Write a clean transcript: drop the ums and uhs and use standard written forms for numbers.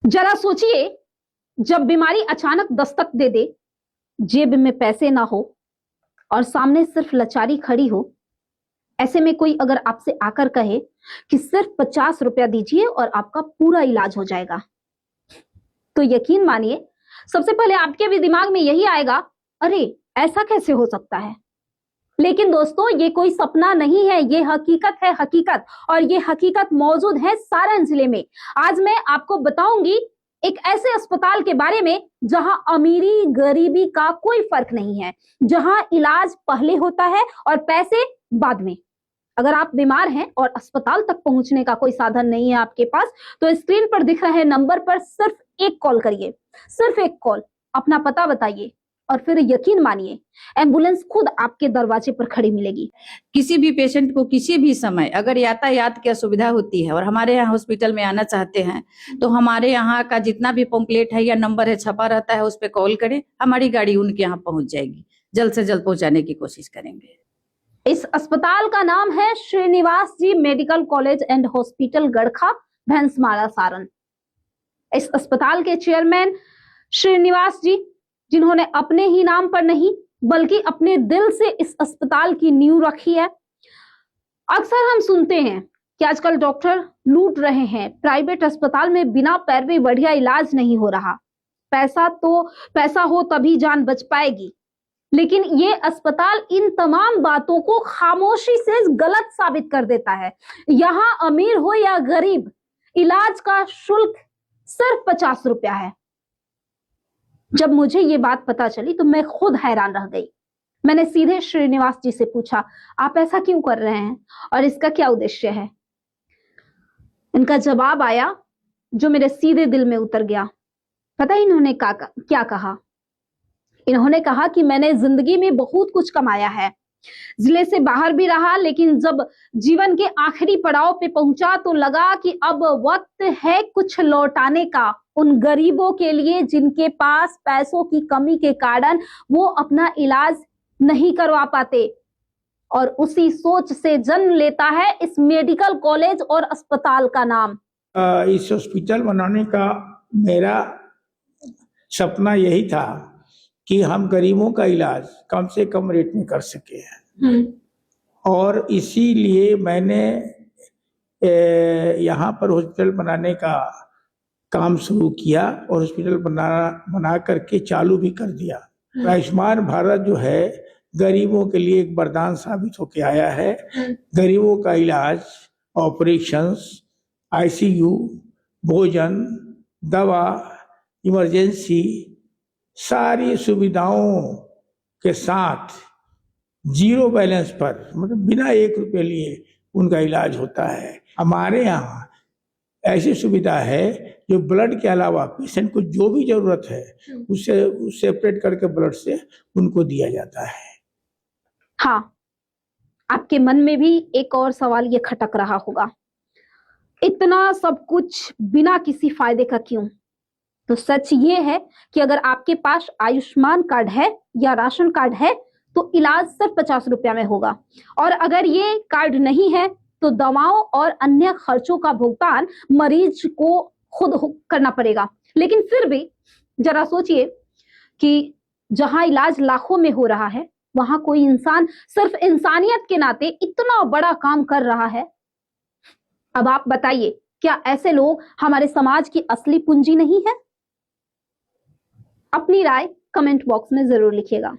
जरा सोचिए, जब बीमारी अचानक दस्तक दे दे, जेब में पैसे ना हो और सामने सिर्फ लाचारी खड़ी हो, ऐसे में कोई अगर आपसे आकर कहे कि सिर्फ 50 रुपया दीजिए और आपका पूरा इलाज हो जाएगा, तो यकीन मानिए सबसे पहले आपके भी दिमाग में यही आएगा, अरे ऐसा कैसे हो सकता है। लेकिन दोस्तों, ये कोई सपना नहीं है, ये हकीकत है, हकीकत। और ये हकीकत मौजूद है सारण जिले में। आज मैं आपको बताऊंगी एक ऐसे अस्पताल के बारे में जहां अमीरी गरीबी का कोई फर्क नहीं है, जहां इलाज पहले होता है और पैसे बाद में। अगर आप बीमार हैं और अस्पताल तक पहुंचने का कोई साधन नहीं है आपके पास, तो स्क्रीन पर दिख रहे नंबर पर सिर्फ एक कॉल करिए, सिर्फ एक कॉल, अपना पता बताइए और फिर यकीन मानिए एम्बुलेंस खुद आपके दरवाजे पर खड़ी मिलेगी। किसी भी पेशेंट को किसी भी समय अगर यातायात की असुविधा होती है और हमारे यहाँ हॉस्पिटल में आना चाहते हैं, तो हमारे यहाँ का जितना भी पंपलेट है या नंबर है छपा रहता है, उस पर कॉल करें, हमारी गाड़ी उनके यहाँ पहुंच जाएगी। जल्द से जल्द पहुंचाने की कोशिश करेंगे। इस अस्पताल का नाम है Srinivas ji medical college and hospital, Garkha, Bhainsmara, Saran. इस अस्पताल के चेयरमैन श्रीनिवास जी, जिन्होंने अपने ही नाम पर नहीं बल्कि अपने दिल से इस अस्पताल की नींव रखी है। अक्सर हम सुनते हैं कि आजकल डॉक्टर लूट रहे हैं, प्राइवेट अस्पताल में बिना पैरवी बढ़िया इलाज नहीं हो रहा, पैसा हो तभी जान बच पाएगी। लेकिन ये अस्पताल इन तमाम बातों को खामोशी से गलत साबित कर देता है। यहां अमीर हो या गरीब, इलाज का शुल्क सिर्फ 50 रुपया है। जब मुझे ये बात पता चली तो मैं खुद हैरान रह गई। मैंने सीधे श्रीनिवास जी से पूछा, आप ऐसा क्यों कर रहे हैं और इसका क्या उद्देश्य है। इनका जवाब आया जो मेरे सीधे दिल में उतर गया। पता है इन्होंने क्या कहा? इन्होंने कहा कि मैंने जिंदगी में बहुत कुछ कमाया है, जिले से बाहर भी रहा, लेकिन जब जीवन के आखिरी पड़ाव पे पहुंचा तो लगा कि अब वक्त है कुछ लौटाने का उन गरीबों के लिए जिनके पास पैसों की कमी के कारण वो अपना इलाज नहीं करवा पाते। और उसी सोच से जन्म लेता है इस मेडिकल कॉलेज और अस्पताल का नाम। इस हॉस्पिटल बनाने का मेरा सपना यही था कि हम गरीबों का इलाज कम से कम रेट में कर सके। और इसीलिए मैंने यहाँ पर हॉस्पिटल बनाने का काम शुरू किया और हॉस्पिटल बना करके चालू भी कर दिया। आयुष्मान भारत जो है गरीबों के लिए एक वरदान साबित होके आया है। गरीबों का इलाज, ऑपरेशंस, आईसीयू, भोजन, दवा, इमरजेंसी, सारी सुविधाओं के साथ जीरो बैलेंस पर, मतलब बिना 1 रुपये लिए उनका इलाज होता है। हमारे यहाँ ऐसी सुविधा है जो ब्लड के अलावा पेशेंट को जो भी जरूरत है उससे सेपरेट करके ब्लड से उनको दिया जाता है। हाँ, आपके मन में भी एक और सवाल ये खटक रहा होगा, इतना सब कुछ बिना किसी फायदे का क्यों? तो सच ये है कि अगर आपके पास आयुष्मान कार्ड है या राशन कार्ड है तो इलाज सिर्फ 50 रुपया में होगा, और अगर ये कार्ड नहीं है तो दवाओं और अन्य खर्चों का भुगतान मरीज को खुद करना पड़ेगा। लेकिन फिर भी जरा सोचिए कि जहां इलाज लाखों में हो रहा है, वहां कोई इंसान सिर्फ इंसानियत के नाते इतना बड़ा काम कर रहा है। अब आप बताइए, क्या ऐसे लोग हमारे समाज की असली पूंजी नहीं है? अपनी राय कमेंट बॉक्स में जरूर लिखिएगा।